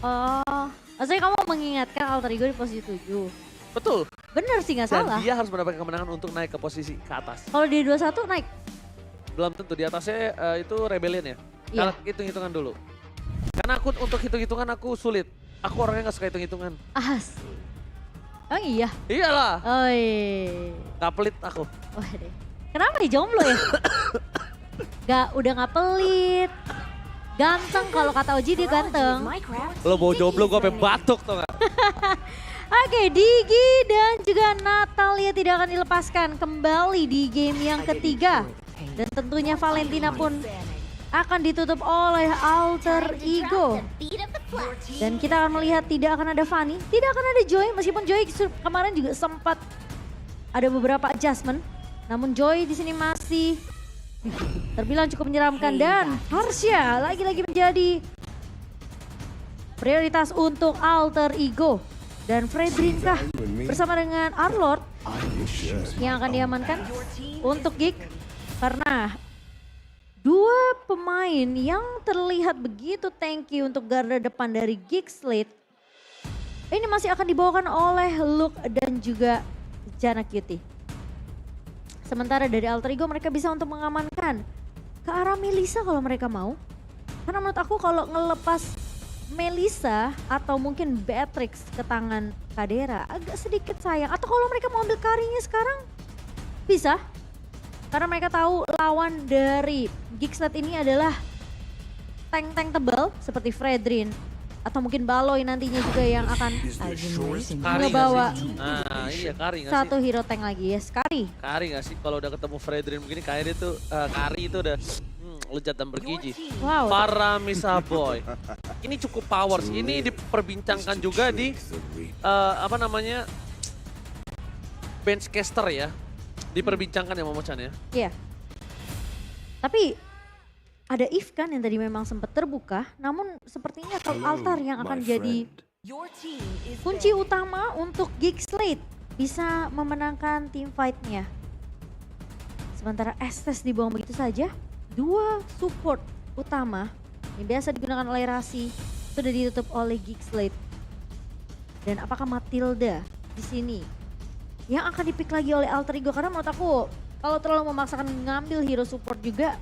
Oh, maksudnya kamu mengingatkan alter ego di posisi 7. Betul. Bener sih gak Dan salah. dia harus mendapatkan kemenangan untuk naik ke posisi ke atas. Kalau di 21 naik. Belum tentu, di atasnya itu rebellion ya. Iya. Kalau hitung-hitungan dulu. Karena aku untuk hitung-hitungan aku sulit. Aku orangnya gak suka hitung-hitungan. Oh iya? Iyalah, Oh iya. gak pelit aku. Wah deh. Kenapa nih jomblo ya? Udah gak pelit. Ganteng, kalau kata Oji dia ganteng. Lo bawa jomblo gue sampai batuk tuh gak? Oke, Digi dan juga Natalia tidak akan dilepaskan kembali di game yang ketiga. Dan tentunya Valentina pun akan ditutup oleh alter ego. Dan kita akan melihat tidak akan ada Fanny, tidak akan ada Joy. Meskipun Joy kemarin juga sempat ada beberapa adjustment. Namun Joy di sini masih terbilang cukup menyeramkan. Dan Harsha lagi-lagi menjadi prioritas untuk alter ego. Dan Fredrin kah bersama dengan Arlord yang akan diamankan untuk Geek. Karena dua pemain yang terlihat begitu tanky untuk garda depan dari Geek Slate ini masih akan dibawakan oleh Luke dan juga Jana Cutie. Sementara dari alter ego mereka bisa untuk mengamankan ke arah Melissa kalau mereka mau. Karena menurut aku kalau ngelepas Melissa atau mungkin Beatrix ke tangan Kadera agak sedikit sayang. Atau kalau mereka mau ambil Karinya sekarang bisa. Karena mereka tahu lawan dari Geekslate ini adalah tank-tank tebal seperti Fredrin. Atau mungkin Baloy nantinya juga yang akan ngebawa iya Kari gak satu sih? hero tank lagi. Yes, Kari. Kari gak sih? Kalau udah ketemu Fredrin begini kayaknya itu Kari itu udah lezat dan bergizi. Wow. Para Misa Boy. Ini cukup power sih. Ini diperbincangkan juga di apa namanya Benchcaster ya. Diperbincangkan ya Momochan ya. Iya. Tapi ada if kan yang tadi memang sempat terbuka. Namun sepertinya kalau altar yang akan jadi kunci utama untuk Geek Slate bisa memenangkan team fight-nya. Sementara Estes dibuang begitu saja. Dua support utama yang biasa digunakan oleh Rasi sudah ditutup oleh Geek Slate. Dan apakah Matilda di sini yang akan dipick lagi oleh alter ego? Karena menurut aku kalau terlalu memaksakan ngambil hero support juga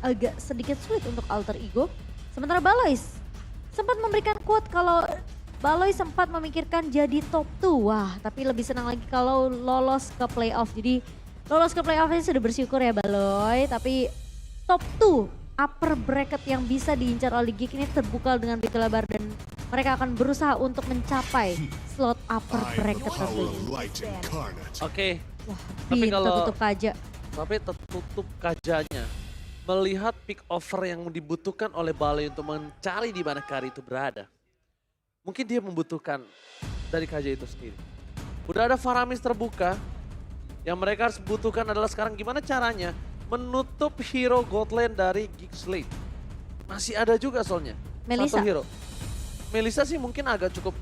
agak sedikit sulit untuk alter ego. Sementara Balois sempat memberikan quote kalau Balois sempat memikirkan jadi top 2. Wah, tapi lebih senang lagi kalau lolos ke playoff. Jadi lolos ke playoff-nya sudah bersyukur ya Baloy. Tapi top 2 upper bracket yang bisa diincar oleh Geek ini terbuka dengan begitu lebar. Dan mereka akan berusaha untuk mencapai slot upper bracket tentunya. Oke. Wah, Tapi pintu kalau- tutup kaja. Tapi tertutup kajanya. Melihat pick over yang dibutuhkan oleh Baloy untuk mencari di mana Kari itu berada. Mungkin dia membutuhkan dari kaja itu sendiri. Udah ada Faramis terbuka. Yang mereka harus butuhkan adalah sekarang gimana caranya menutup hero Godland dari Geek Slate. Masih ada juga soalnya. Melissa. Satu hero. Melissa sih mungkin agak cukup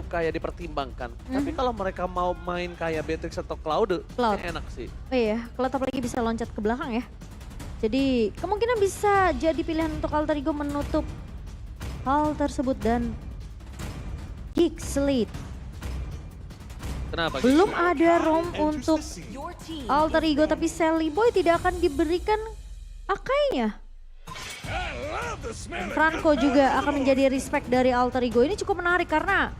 kayak dipertimbangkan. Tapi kalau mereka mau main kayak Beatrix atau Cloud. Enak sih. Oh iya, kalau top lagi bisa loncat ke belakang ya. Jadi kemungkinan bisa jadi pilihan untuk alter ego menutup hal tersebut. Dan Geek Slate Kenapa? belum ada roam untuk alter ego, tapi Sally Boy tidak akan diberikan akainya. Franco juga akan menjadi respect dari alter ego. Ini cukup menarik karena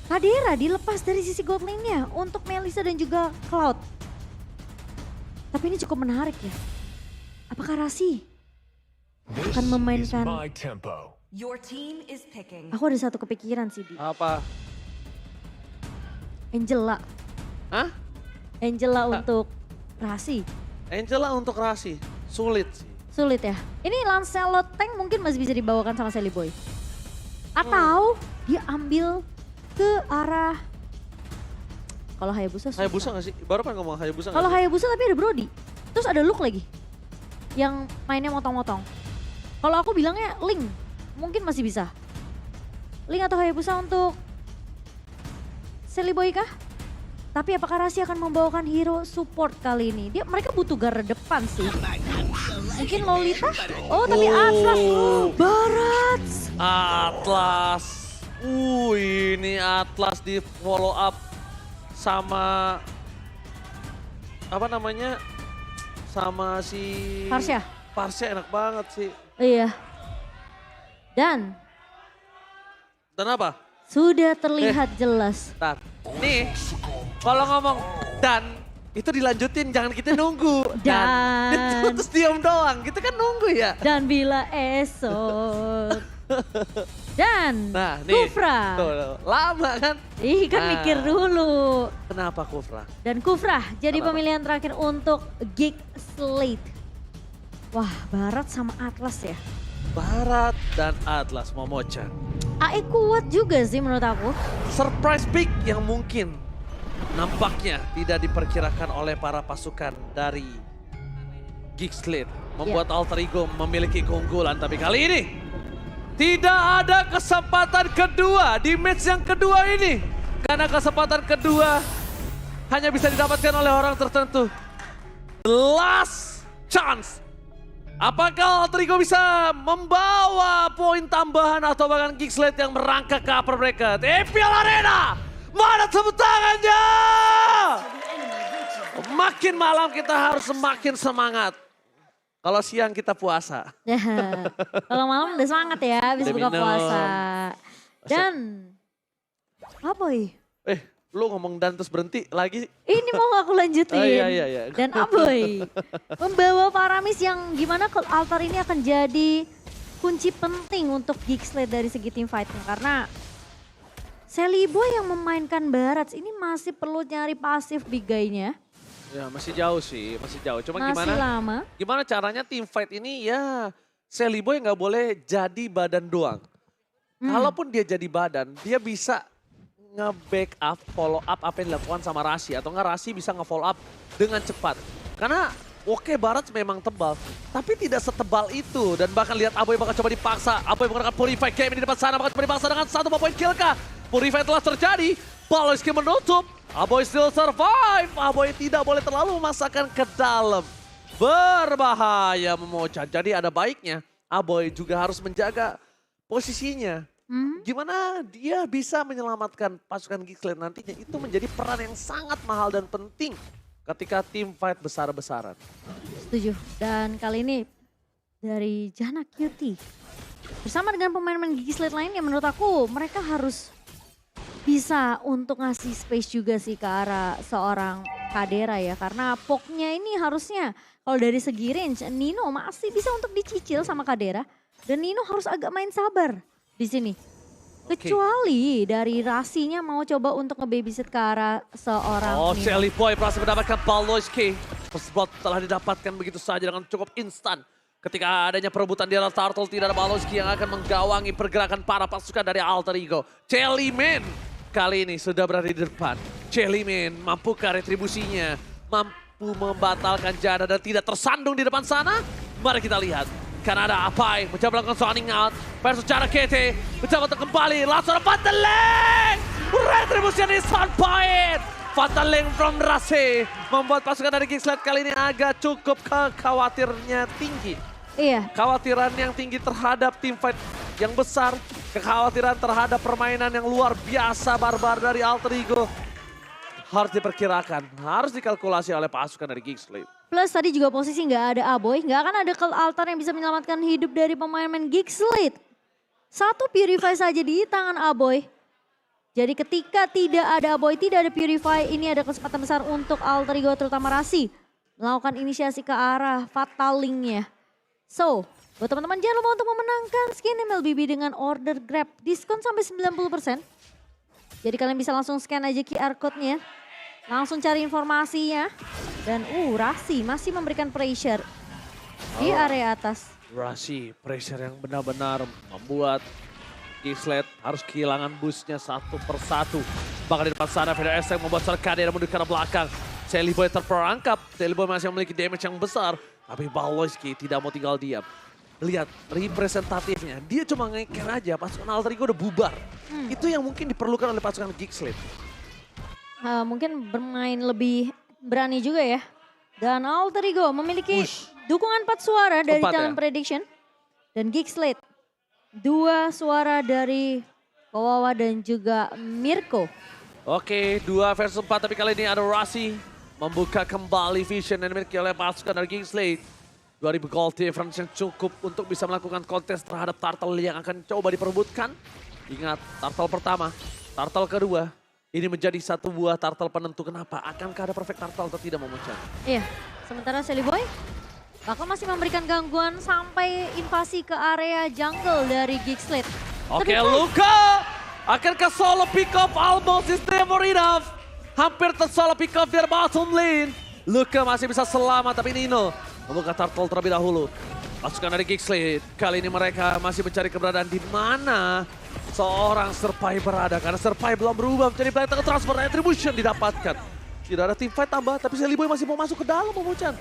Kadera dilepas dari sisi gold lane-nya untuk Melissa dan juga Cloud. Tapi ini cukup menarik ya. Apakah Rasi akan memainkan? Aku ada satu kepikiran sih Di. Apa? Angela. Hah? Angela untuk Rasi. Angela untuk Rasi. Sulit sih. Sulit ya. Ini Lancelot tank mungkin masih bisa dibawakan sama Sally Boy. Atau dia ambil ke arah, kalau Hayabusa susah. Hayabusa gak sih? Baru kan ngomong Hayabusa gak Kalau sih? Hayabusa tapi ada Brody. Terus ada Luke lagi. Yang mainnya motong-motong. Kalau aku bilangnya Link. Mungkin masih bisa. Link atau Hayabusa untuk Sally Boy kah? Tapi apakah Rasi akan membawakan hero support kali ini? Mereka butuh garda depan sih. Mungkin Lolita? Oh tapi Atlas. Barat. Atlas. Ini Atlas di follow up sama apa namanya? Sama si Parsha enak banget sih. Iya. Dan apa? sudah terlihat jelas. Bentar. Nih, kalau ngomong dan itu dilanjutin, jangan kita nunggu. Dan terus diam doang, kita kan nunggu ya. Dan bila esok. Dan Nah, nih, Kufra. Tuh, lama kan? Ih kan mikir dulu. Kenapa Kufra? Dan Kufra jadi Kenapa? pemilihan terakhir untuk Geek Slate. Wah, Barat sama Atlas ya. Barat dan Atlas Momocan. AE kuat juga sih menurut aku. Surprise pick yang mungkin nampaknya tidak diperkirakan oleh para pasukan dari Geek Slate. Membuat Alter Ego memiliki keunggulan, tapi kali ini tidak ada kesempatan kedua di match yang kedua ini. Karena kesempatan kedua hanya bisa didapatkan oleh orang tertentu. The last chance. Apakah Alter Ego bisa membawa poin tambahan atau bahkan Geek Slate yang merangkak ke upper bracket? EPL Arena, mana tepuk tangannya? Makin malam kita harus semakin semangat. Kalau siang kita puasa. Kalau malam udah semangat ya habis Udah buka minum. puasa. Dan Aboy. Lu ngomong dan terus berhenti lagi. Ini mau aku lanjutin. Oh, iya. Dan Aboy membawa Paramis yang gimana kalau Altar ini akan jadi kunci penting untuk Geek Slate dari segi team fight-nya. Karena Celiboy yang memainkan Barats ini masih perlu nyari pasif big guy-nya. Ya masih jauh sih, masih jauh. Cuma Masih lama. gimana caranya team fight ini ya Celiboy nggak boleh jadi badan doang. Kalaupun dia jadi badan, dia bisa nge-backup, follow up apa yang dilakukan sama Rashi. Atau nggak Rashi bisa nge-follow up dengan cepat. Karena oke Barats memang tebal, tapi tidak setebal itu. Dan bahkan lihat Aboy bakal coba dipaksa. Aboy menggunakan Purify game di depan sana, bakal coba dipaksa dengan 1 poin kill kah? Purify telah terjadi, Baloyski menutup. Aboy still survive, Aboy tidak boleh terlalu memaksakan ke dalam. Berbahaya Momocan, jadi ada baiknya Aboy juga harus menjaga posisinya. Gimana dia bisa menyelamatkan pasukan Geek Slate nantinya, itu menjadi peran yang sangat mahal dan penting ketika tim fight besar-besaran. Setuju. Dan kali ini dari Jana Cutie bersama dengan pemain-pemain Geek Slate lainnya menurut aku mereka harus bisa untuk ngasih space juga sih ke arah seorang Kadera ya. Karena poknya ini harusnya kalau dari segi range Nino masih bisa untuk dicicil sama Kadera. Dan Nino harus agak main sabar di sini. Kecuali dari Rasinya mau coba untuk nge-babysit ke arah seorang Nino. Celiboy berhasil mendapatkan Baloyski. First blood telah didapatkan begitu saja dengan cukup instan. Ketika adanya perebutan di arah Turtle, tidak ada Baloyski yang akan menggawangi pergerakan para pasukan dari Alter Ego. Celiman kali ini sudah berada di depan. Celiman mampukah retribusinya? Mampu membatalkan Jana dan tidak tersandung di depan sana? Mari kita lihat. Karena ada Apai mencoba melakukan zoning out versus cara KT. Mencoba untuk kembali. Langsung ada Fataling. Retribusi di sound point. Fataling from Rase. Membuat pasukan dari Geek Slate kali ini agak cukup kekhawatirnya tinggi. Iya. Kekhawatiran yang tinggi terhadap team fight yang besar. Kekhawatiran terhadap permainan yang luar biasa barbar dari Alter Ego. Harus diperkirakan, harus dikalkulasi oleh pasukan dari Geek Slate. Plus tadi juga posisi nggak ada Aboy, nggak akan ada Cult Altar yang bisa menyelamatkan hidup dari pemain-pemain Geek Slate. Satu Purify saja di tangan Aboy. Jadi ketika tidak ada Aboy, tidak ada Purify, ini ada kesempatan besar untuk Alter Ego terutama Rasi melakukan inisiasi ke arah Fatalingnya. So, buat teman-teman jangan lupa untuk memenangkan skin MLBB dengan order Grab. Diskon sampai 90%. Jadi kalian bisa langsung scan aja QR code-nya. Langsung cari informasinya. Dan Rasi masih memberikan pressure di area atas. Rasi pressure yang benar-benar membuat Geek Slate harus kehilangan boostnya satu persatu. Bahkan di depan sana Vader SM membuat Kadera mundur ke arah belakang. Celiboy terperangkap. Celiboy masih memiliki damage yang besar. Tapi Baloyski tidak mau tinggal diam. Lihat representatifnya, dia cuma nge-care aja, pasukan Alter Ego udah bubar. Itu yang mungkin diperlukan oleh pasukan Geek Slate. Mungkin bermain lebih berani juga ya. Dan Alter Ego memiliki dukungan 4 suara dari dalam prediction. Dan Geek Slate Dua suara dari Kawawa dan juga Mirko. Oke, 2 versus 4, tapi kali ini ada Rasi membuka kembali vision yang dimiliki oleh pasukan dari Kingsley. 2000 gold difference yang cukup untuk bisa melakukan kontes terhadap turtle yang akan coba diperebutkan. Ingat, turtle pertama, turtle kedua, ini menjadi satu buah turtle penentu. Kenapa? Akankah ada perfect turtle atau tidak, Momochan? Iya, sementara Seliboy bakal masih memberikan gangguan sampai invasi ke area jungle dari Geekslet. Oke, Luka akankah solo pick off almost is never enough. Hampir tersolo pick off dari bottom lane. Luka masih bisa selamat, tapi Nino membuka turtle terlebih dahulu. Pasukan dari Geekslet, kali ini mereka masih mencari keberadaan di mana seorang Serpai berada. Karena Serpai belum berubah menjadi player transfer retribution didapatkan. Tidak ada teamfight tambah, tapi Seliboy masih mau masuk ke dalam, Momochan.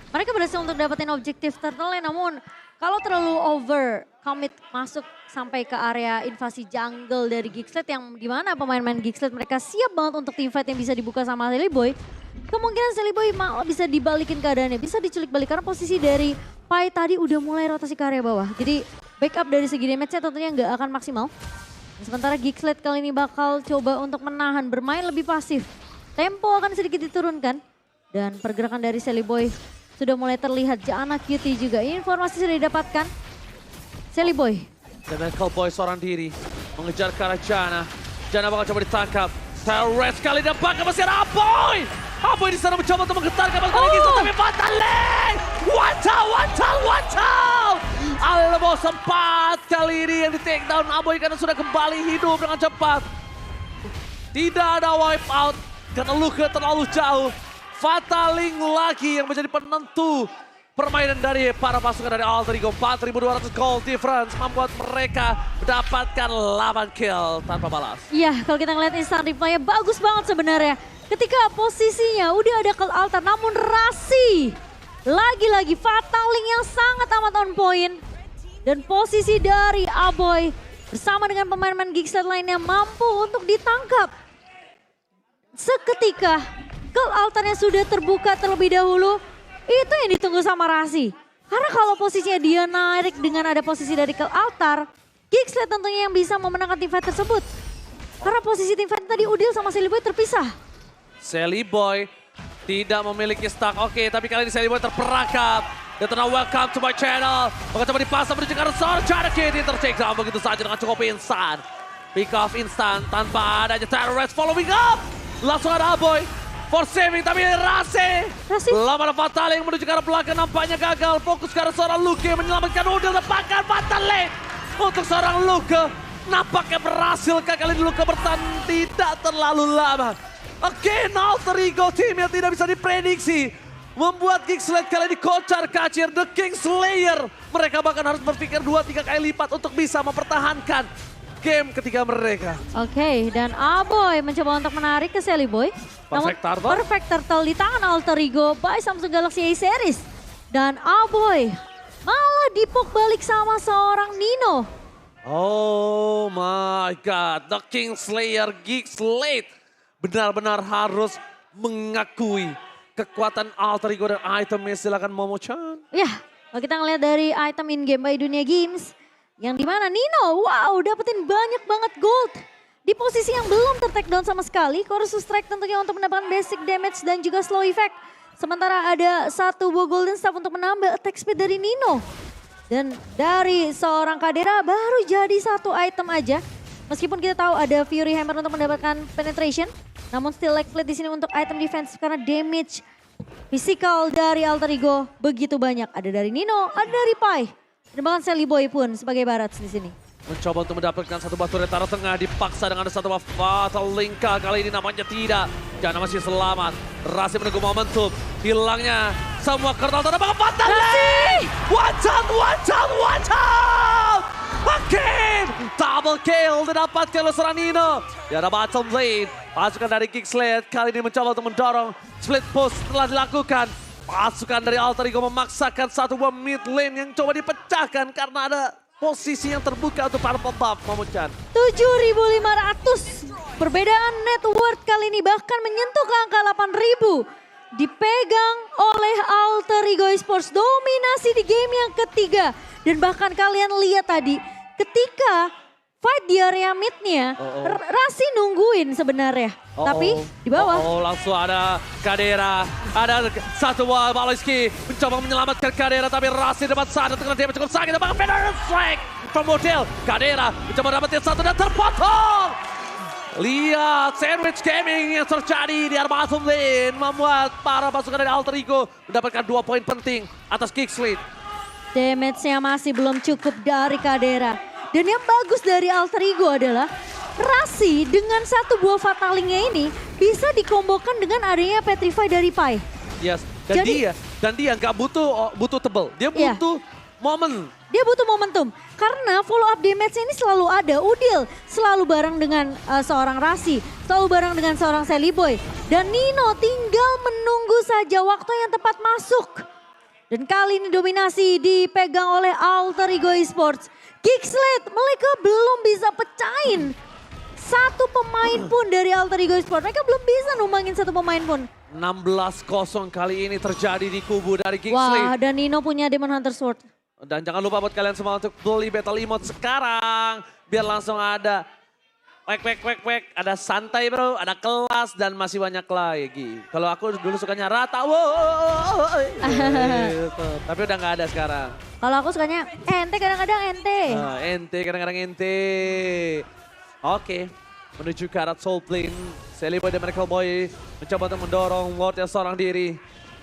Mereka berhasil untuk dapetin objektif turtle, namun kalau terlalu over commit masuk sampai ke area invasi jungle dari Geekslet yang dimana pemain-pemain Geekslet mereka siap banget untuk teamfight yang bisa dibuka sama Seliboy. Kemungkinan Seliboy malah bisa dibalikin keadaannya, bisa diculik balik karena posisi dari Pai tadi udah mulai rotasi ke area bawah. Jadi backup dari segi damage-nya tentunya nggak akan maksimal. Sementara Geekslet kali ini bakal coba untuk menahan, bermain lebih pasif. Tempo akan sedikit diturunkan dan pergerakan dari Seliboy sudah mulai terlihat. Jana Cutie juga informasi sudah didapatkan. Seliboy. Dan Boy seorang diri mengejar ke arah Jana. Jana bakal coba ditangkap. Terrence kali ini bakal masih ada Aboy. Aboy di sana mencoba untuk menggetarkan pasukan Geekslet, tapi Fatale. One out. Albo sempat kali ini yang di take down Aboy karena sudah kembali hidup dengan cepat. Tidak ada wipe out karena Luka terlalu jauh. Fataling lagi yang menjadi penentu permainan dari para pasukan dari Alter Ego. 4.200 gold difference membuat mereka mendapatkan 8 kill tanpa balas. Iya, kalau kita ngeliat instant replay-nya bagus banget sebenarnya. Ketika posisinya udah ada ke Altar, namun Rasi lagi-lagi Fataling yang sangat amat on point. Dan posisi dari Aboy bersama dengan pemain-pemain Geekslet lainnya mampu untuk ditangkap. Seketika Kel Altarnya sudah terbuka terlebih dahulu, itu yang ditunggu sama Rasi. Karena kalau posisinya dia naik dengan ada posisi dari Kel Altar, Geekslet tentunya yang bisa memenangkan teamfight tersebut. Karena posisi teamfight tadi Udil sama Seliboy terpisah. Seliboy tidak memiliki stack, oke, tapi kali ini Seliboy terperangkap. Dia tenang, welcome to my channel. Maka coba dipasang menuju ke arah seorang Jana Cutie, tercek down begitu saja dengan cukup instan. Pick off instan tanpa adanya terrorist following up. Langsung ada Aboy. For saving, tapi Rasi lama Fatale yang menuju ke arah belakang nampaknya gagal. Fokus ke arah seorang Luka menyelamatkan Udil dan bahkan Fatale untuk seorang Luka. Nampaknya berhasil kali ini Luka bertahan tidak terlalu lama. Again, Alter Ego tim yang tidak bisa diprediksi. Membuat Geekslet kali ini kocar kacir, The Kingslayer. Mereka bahkan harus berpikir 2-3 kali lipat untuk bisa mempertahankan game ketiga mereka. Oke, dan Aboy mencoba untuk menarik ke Seliboy. Perfect turtle. Perfect turtle di tangan Alter Ego by Samsung Galaxy A series. Dan Aboy malah dipok balik sama seorang Nino. Oh my god, The Kingslayer Geekslet benar-benar harus mengakui kekuatan Alter Ego dan itemnya. Silakan Momochan. Ya, kalau kita ngeliat dari item in-game by Dunia Games, yang dimana Nino, wow, dapetin banyak banget gold. Di posisi yang belum ter-take down sama sekali, Colossus Strike tentunya untuk mendapatkan basic damage dan juga slow effect. Sementara ada satu buah golden staff untuk menambah attack speed dari Nino. Dan dari seorang Kadera baru jadi satu item aja. Meskipun kita tahu ada Fury Hammer untuk mendapatkan penetration. Namun still leg plate di sini untuk item defense karena damage physical dari Alter Ego begitu banyak. Ada dari Nino, ada dari Pai. Dan bahkan Seliboy pun sebagai Barats di sini. Mencoba untuk mendapatkan satu batu retara tengah, dipaksa dengan ada satu buff Fatal Linka. Kali ini namanya tidak. Jana masih selamat. Rasi menunggu momentum. Hilangnya semua kertas tanda bakal Fatal Link! Watch out! Hakim! Double kill didapatkan oleh seorang Nino. Di ada bottom lane. Pasukan dari Geekslet kali ini mencoba untuk mendorong. Split push telah dilakukan. Pasukan dari Alter Ego memaksakan satu buah mid lane yang coba dipecahkan karena ada posisi yang terbuka untuk purple buff, Momochan. 7.500. Perbedaan net worth kali ini bahkan menyentuh ke angka 8.000. Dipegang oleh Alter Ego Esports. Dominasi di game yang ketiga. Dan bahkan kalian lihat tadi, ketika fight di area midnya, Rasi nungguin sebenarnya. Tapi di bawah. Langsung ada Kadera. Ada satu wall Baloyski mencoba menyelamatkan Kadera. Tapi Rasi dapat satu dengan dia cukup sakit. Dan bahkan Federer strike from Model. Kadera mencoba dapetin satu dan terpotong. Lihat sandwich gaming yang terjadi di Armatum Lane. Membuat para pasukan dari Alter Ego mendapatkan 2 poin penting atas Geekslate. Damage-nya masih belum cukup dari Kadera. Dan yang bagus dari Alter Ego adalah Rasi dengan satu buah fatalingnya ini bisa dikombokan dengan adanya Petrify dari Pai. Yes, dan dia nggak butuh tebel, dia butuh momen. Dia butuh momentum karena follow up damage ini selalu ada. Udil selalu bareng dengan seorang Rasi, selalu bareng dengan seorang Sally Boy. Dan Nino tinggal menunggu saja waktu yang tepat masuk. Dan kali ini dominasi dipegang oleh Alter Ego Esports. Geekslate mereka belum bisa pecahin satu pemain pun dari Alter Ego Esports. Mereka belum bisa numbangin satu pemain pun. 16-0 kali ini terjadi di kubu dari Geekslate. Wah, dan Nino punya Demon Hunter Sword. Dan jangan lupa buat kalian semua untuk beli battle emote sekarang. Biar langsung ada wek. Ada santai bro, ada kelas dan masih banyak lagi. Kalau aku dulu sukanya rata. Tapi udah nggak ada sekarang. Kalau aku sukanya ente kadang-kadang ente. Ente kadang-kadang ente. Oke, menuju ke arah Soul Plane. Sally Boy dan Miracle Boy mencoba untuk mendorong Ward yang seorang diri.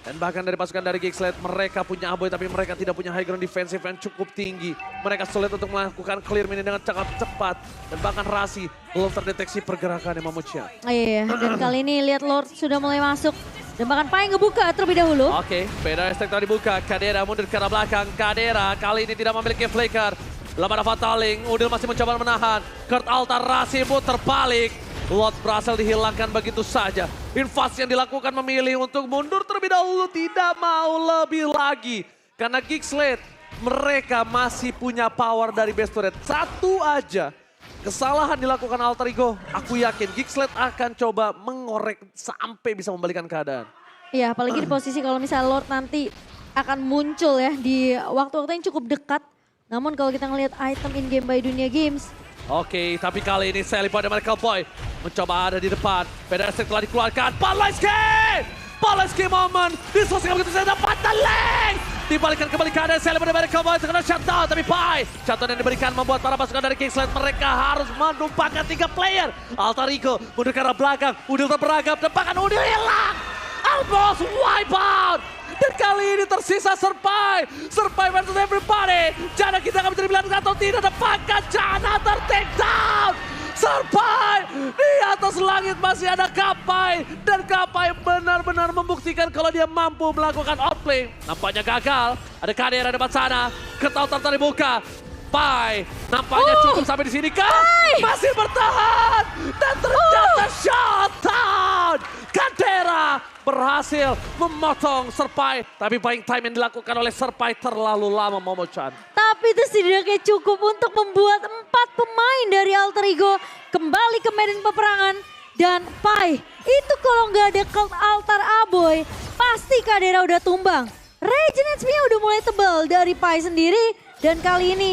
Dan bahkan dari pasukan dari Geekslate, mereka punya Aboy tapi mereka tidak punya high ground defensive yang cukup tinggi. Mereka sulit untuk melakukan clear mini dengan sangat cepat. Dan bahkan Rasi belum terdeteksi pergerakan yang Mamucia. Iya, dan kali ini lihat Lord sudah mulai masuk. Dan bahkan Pai ngebuka terlebih dahulu. Oke, beda Estek tadi dibuka. Kadera mundur ke arah belakang. Kadera kali ini tidak memiliki flicker. Belum ada Fataling, Udil masih mencoba menahan. Kurt Altar Rasi putar balik. Lot berhasil dihilangkan begitu saja. Invasi yang dilakukan memilih untuk mundur terlebih dahulu. Tidak mau lebih lagi. Karena Geekslate mereka masih punya power dari base turret. Satu aja kesalahan dilakukan Alter Ego. Aku yakin Geekslate akan coba mengorek sampai bisa membalikan keadaan. Iya, apalagi di posisi kalau misalnya Lord nanti akan muncul ya di waktu-waktu yang cukup dekat. Namun kalau kita ngelihat item in game by Dunia Games. Oke, tapi kali ini Sally pada Miracle Boy mencoba ada di depan. Federer telah dikeluarkan. Baloyski momen. Diselesaikan begitu saja. Fataling. Dibalikan kembali ke ada Sally pada Miracle Boy. Terkena shutdown. Tapi Pai. Shutdown yang diberikan membuat para pasukan dari Geekslate. Mereka harus menumpahkan 3 player. Alter Ego mundur ke arah belakang. Udil terperagam. Dan bahkan Udil hilang. Almost wipe out. Dan kali ini tersisa Serpai. Serpai versus everybody. Jana kita akan menjadi pilihan atau tidak. Dan bahkan Jana ter-take down. Serpai di atas langit masih ada Kapai. Dan Kapai benar-benar membuktikan kalau dia mampu melakukan outplay. Nampaknya gagal. Ada Kadera di depan sana. Ketautan tadi buka. Pai nampaknya cukup sampai di sini kan? Masih bertahan. Dan ternyata shutdown. Kadera berhasil memotong Serpai. Tapi buying time yang dilakukan oleh Serpai terlalu lama, Momo-chan. Tapi itu setidaknya cukup untuk membuat 4 pemain dari Alter Ego kembali ke medan peperangan. Dan Pai, itu kalau nggak ada Cult Altar Aboy, pasti Kadera udah tumbang. Regen HP-nya udah mulai tebal dari Pai sendiri. Dan kali ini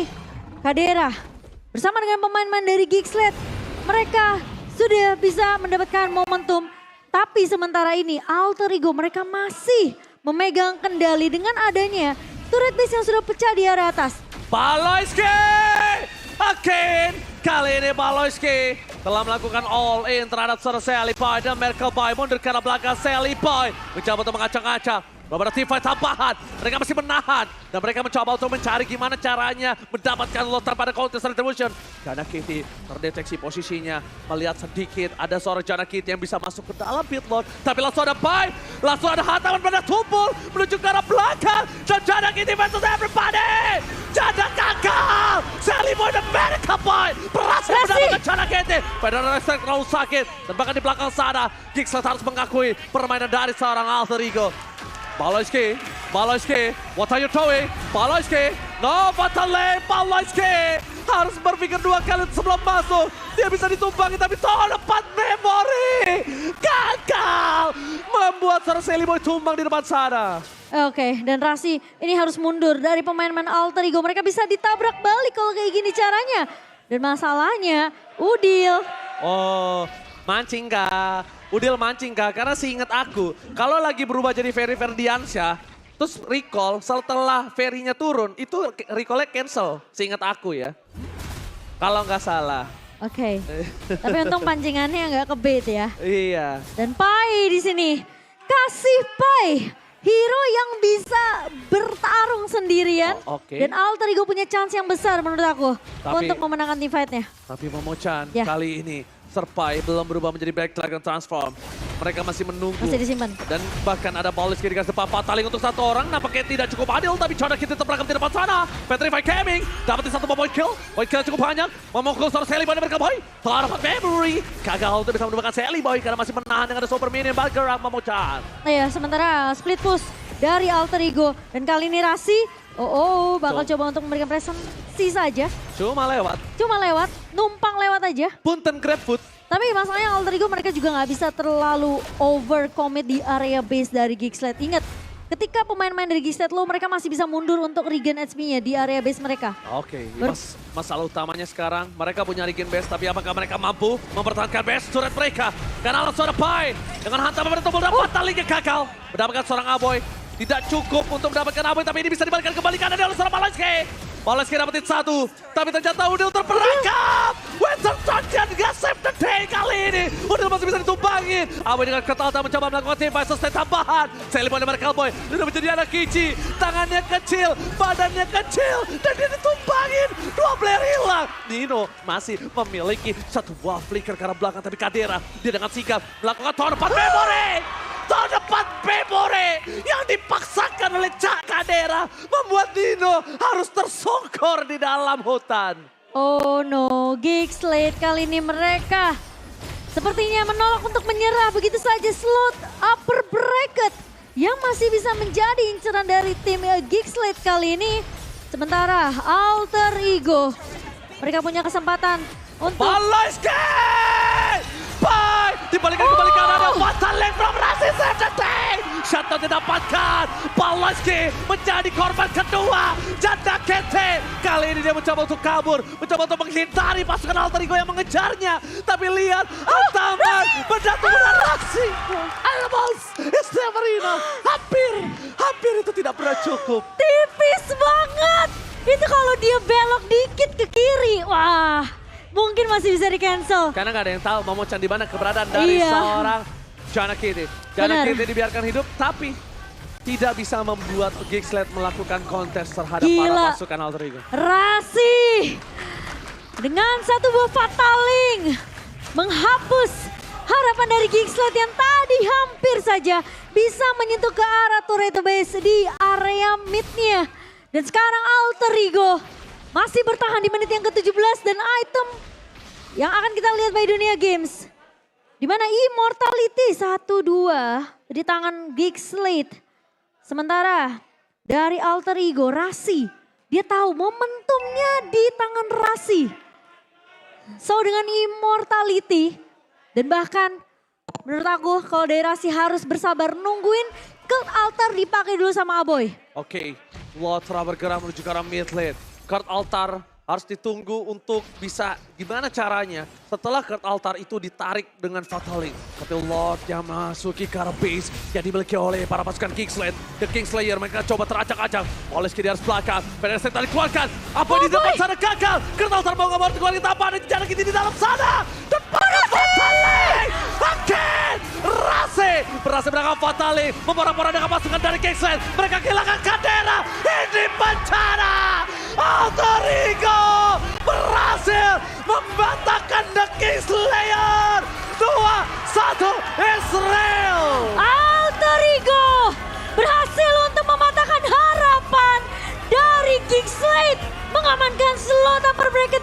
Kadera bersama dengan pemain-pemain dari Geekslate, mereka sudah bisa mendapatkan momentum. Tapi sementara ini Alter Ego mereka masih memegang kendali dengan adanya turret base yang sudah pecah di area atas. Baloyski! Again! Kali ini Baloyski telah melakukan all in terhadap seorang Sally Boy dan Miracle Boy. Mundur ke arah belakang Sally Boy. Mencoba untuk mengacak-ngacak. Belum ada teamfight tambahan. Mereka masih menahan. Dan mereka mencoba untuk mencari gimana caranya mendapatkan lotar pada Counter Retribution. Jana Kitty terdeteksi posisinya. Melihat sedikit ada seorang Jana Kitty yang bisa masuk ke dalam pit lord. Tapi langsung ada Pai. Langsung ada hantaman pada tumpul. Menuju ke arah belakang. Dan Jana Kitty versus everybody. Jana gagal. Sally Boy dan Miracle Boy berhasil mendapatkan Jana Kitty. Federer terlalu sakit. Dan bahkan di belakang sana Geekslate harus mengakui permainan dari seorang Alter Ego. Baloyski, what are you doing? Baloyski, no, Fataling, Baloyski harus berpikir 2 kali sebelum masuk. Dia bisa ditumpangi tapi tahun depan Memory gagal membuat seorang Sally Boy tumbang di depan sana. Oke, dan Rasi ini harus mundur dari pemain-pemain Alter Ego. Mereka bisa ditabrak balik kalau kayak gini caranya. Dan masalahnya Udil. Oh, mancing kak. Udil mancing kak, karena seingat aku, kalau lagi berubah jadi Ferry Ferdiansyah, terus recall setelah Ferry-nya turun, itu recall-nya cancel, seingat aku ya. Kalau nggak salah. Oke, tapi untung pancingannya nggak ke bait ya. Iya. Dan Pai di sini, kasih Pai. Hero yang bisa bertarung sendirian. Oke. Dan Alter Ego punya chance yang besar menurut aku. Tapi- untuk memenangkan team fight-nya. Tapi Momo-chan Ya. kali ini Serpai belum berubah menjadi Black Dragon Transform. Mereka masih menunggu. Masih disimpan. Dan bahkan ada Paulus kiri dikasih Pataling untuk 1 orang. Nampaknya tidak cukup adil, tapi Chona Kitty terperangkap di depan sana. Petrify Gaming dapetin 1 point kill. Point kill cukup banyak. Memukul seorang Sally Boy dan mereka boy. Telah dapat Memory. Gagal untuk bisa menemukan Sally Boy karena masih menahan dengan ada Super Minion bergerak Momo-chan. Nah ya, sementara split push dari Alter Ego. Dan kali ini Rasi, bakal coba untuk memberikan presensi saja. Cuma lewat. Cuma lewat, numpang lewat aja. Punten GrabFood. Tapi masalahnya Alter Ego mereka juga nggak bisa terlalu over commit di area base dari Geeksled. Ingat, ketika pemain-pemain dari Geeksled low, mereka masih bisa mundur untuk regen HP-nya di area base mereka. Oke, masalah utamanya sekarang mereka punya regen base, tapi apakah mereka mampu mempertahankan base turret mereka? Karena langsung ada Pai dengan hantaman bertemu dan Patalingnya gagal. Mendapatkan seorang Aboy, tidak cukup untuk mendapatkan Aboy, tapi ini bisa dibalikkan kembali karena dia oleh seorang Paleski. Paleski dapetin 1, tapi ternyata Udil terperangkap. Winter Champion gak save the day kali ini. Udil masih bisa ditumbangin. Aboy dengan ketalta mencoba melakukan team fight sustain tambahan. Sally Boy dan Merkel Boy sudah menjadi anak Kici. Tangannya kecil, badannya kecil, dan dia ditumbangin. 2 player hilang. Nino masih memiliki 1 wall flicker ke arah belakang, tapi Kadera dia dengan sigap melakukan tahun depan Memory. Tahun depan Memory yang dipaksakan oleh Cak Kadera membuat Nino harus tersungkur di dalam hutan. Oh no, Geeksled kali ini mereka sepertinya menolak untuk menyerah begitu saja. Slot upper bracket yang masih bisa menjadi inceran dari tim Geeksled kali ini. Sementara Alter Ego mereka punya kesempatan untuk Paleski! Pai! Dibalikan kembali ke arah Pataling from Rasi save the day! Shutdown didapatkan. Paleski menjadi korban kedua. Janda Kete. Kali ini dia mencoba untuk kabur. Mencoba untuk menghindari pasukan Alter Ego yang mengejarnya. Tapi lihat, hantaman berjatuh pada Rasi. Almost, it's never enough. Hampir itu tidak pernah cukup. tipis banget. Itu kalau dia belok dikit ke kiri, wah mungkin masih bisa di cancel. Karena nggak ada yang tahu Momo-chan di mana keberadaan dari Iya. seorang Jana Kitty. Jana Benar. Kitty dibiarkan hidup, tapi tidak bisa membuat Geeksled melakukan kontes terhadap para Gila. pasukan Alter Ego. Rasi dengan 1 buah Pataling menghapus harapan dari Geeksled yang tadi hampir saja bisa menyentuh ke arah turret base di area mid-nya. Dan sekarang Alter Ego masih bertahan di menit yang ke-17 dan item yang akan kita lihat by Dunia Games. Di mana Immortality 1-2 di tangan Geeksled. Sementara dari Alter Ego, Rasi, dia tahu momentumnya di tangan Rasi. So dengan Immortality dan bahkan menurut aku kalau dari Rasi harus bersabar nungguin Cult Altar dipakai dulu sama Aboy. Oke, Lotra bergerak menuju ke arah mid lane. Card Altar harus ditunggu untuk bisa gimana caranya setelah Card Altar itu ditarik dengan Fataling. Tapi Lord yang masuki ke arah base yang dimiliki oleh para pasukan Geeksled. The Kingslayer mereka coba teracak-acak. Oleh di atas belakang, Peneset tadi keluarkan. Apa di depan sana gagal. Card Altar mau nggak mau keluarin apa ada jarak ini di dalam sana. Dan pada Fataling. Again, berhasil menangkap Fataling. Memporak-porak dengan pasukan dari Kingsled. Mereka kehilangan Kadera. Ini bencana. Alter Ego berhasil membantahkan The Kingslayer. 2-1 Israel. Alter Ego berhasil untuk mematahkan harapan dari Geeksled mengamankan slot upper bracket